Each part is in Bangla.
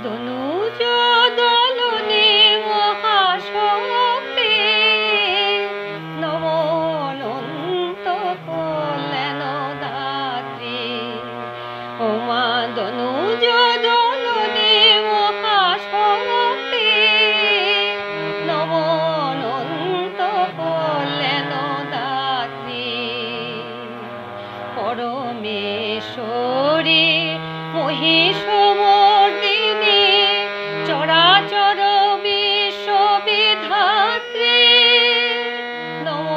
দনুজ দলনে মহাশক্তি নব অনন্ত কল্যাণ দাত্রী। ও মা দনুজ দলনে মহাশক্তি নব অনন্ত কল্যাণ দাত্রী। পরমেশ্বরী মহিষমর্দিনী চরাচর বিশ্ববিধাত্রী নম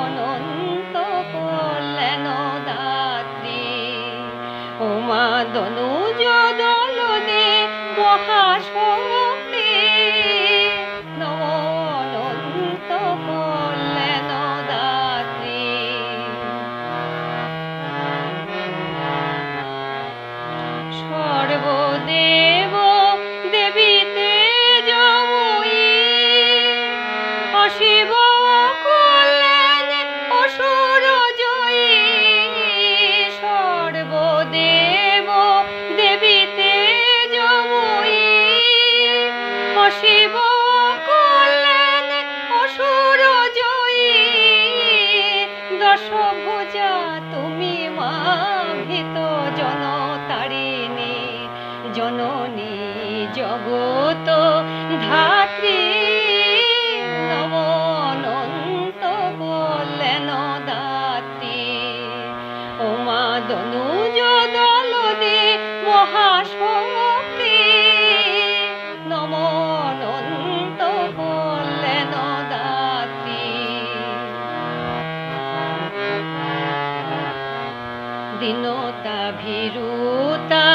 অনন্ত কল্যাণ দাত্রী। ও মা দনুজ দলনে মহাশক্তি নম অনন্ত কল্যাণ দাত্রী। সর্বদেব দেবীতে জময়ী অশিব কল্যাণ অসুর জয়ী। সর্বদেব দেবীতে জময়ী অশিব কল্যাণ অসুর জয়ী। দশভুজা তুমি মা ভীত জনতারিণী জননী জগত ধাত্রী নব অনন্ত কল্যাণ দাত্রী। ও মা দনুজ দলনে মহাশক্তি নম অনন্ত কল্যাণ দাত্রী। দীনতা ভীরুতা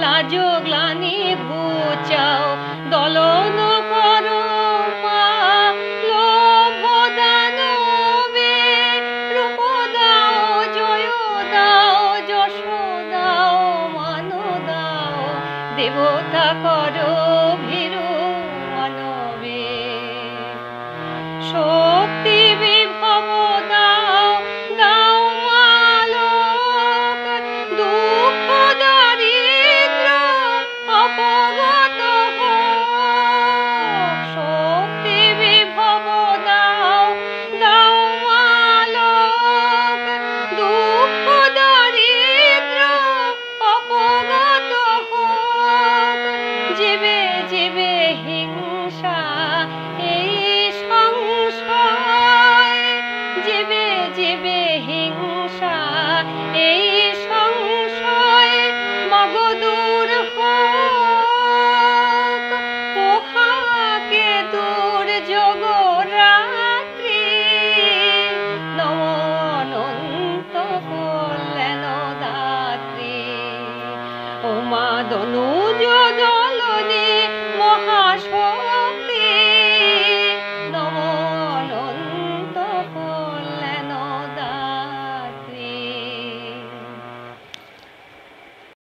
লাজ গ্লানি ঘুচাও দলন করো মা লোভ দানবে। রূপ দাও জয় দাও যশ দাও মান দাও দেবতা করো ভীরু মানবে। শক্তি বিভব দাও দাও মালোক দুঃখ দারিদ্র অপগত হোক। শক্তি বিভব দাও দাও মালোক দুঃখ দারিদ্র অপগত হোক। জীবে জীবে হিংসা এই সংশয় জীবে জীবে হিংসা এই সংশয় মগ দূর হোক। পোহাকে দুর্যোগ রাত্রি নম অনন্ত কল্যাণ দাত্রী। ও মা দনু